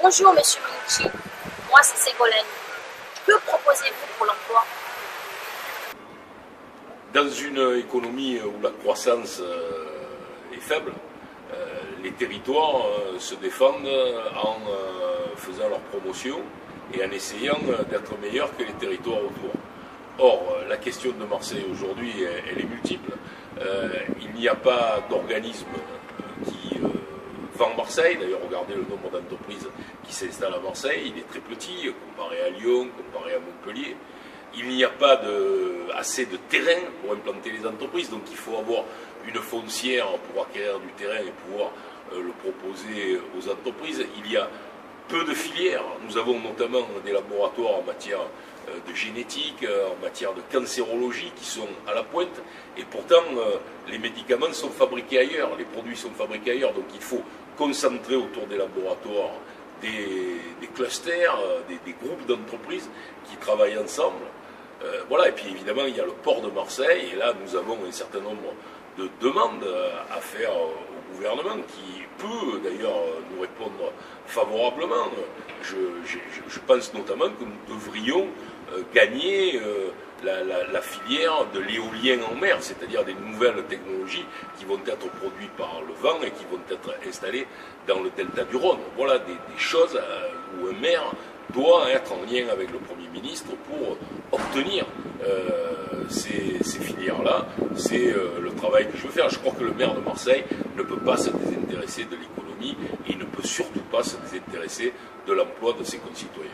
Bonjour Monsieur Minichi, moi c'est Ségolène. Que proposez-vous pour l'emploi? Dans une économie où la croissance est faible, les territoires se défendent en faisant leur promotion et en essayant d'être meilleurs que les territoires autour. Or, la question de Marseille aujourd'hui, elle est multiple. Il n'y a pas d'organisme qui vend Marseille. D'ailleurs, regardez le nombre d'entreprises qui s'installent à Marseille. Il est très petit comparé à Lyon, comparé à Montpellier. Il n'y a pas assez de terrain pour implanter les entreprises, donc il faut avoir une foncière pour acquérir du terrain et pouvoir le proposer aux entreprises. Il y a peu de filières. Nous avons notamment des laboratoires en matière de génétique, en matière de cancérologie qui sont à la pointe, et pourtant les médicaments sont fabriqués ailleurs, les produits sont fabriqués ailleurs, donc il faut concentrer autour des laboratoires des clusters, des groupes d'entreprises qui travaillent ensemble. Voilà, et puis évidemment il y a le port de Marseille, et là nous avons un certain nombre de demandes à faire au gouvernement qui peut d'ailleurs nous répondre favorablement. Je pense notamment que nous devrions gagner la filière de l'éolien en mer, c'est-à-dire des nouvelles technologies qui vont être produites par le vent et qui vont être installées dans le delta du Rhône. Voilà des choses où un maire doit être en lien avec le Premier ministre pour obtenir ces filières-là. C'est le travail que je veux faire. Je crois que le maire de Marseille ne peut pas se désintéresser de l'économie et il ne peut surtout pas se désintéresser de l'emploi de ses concitoyens.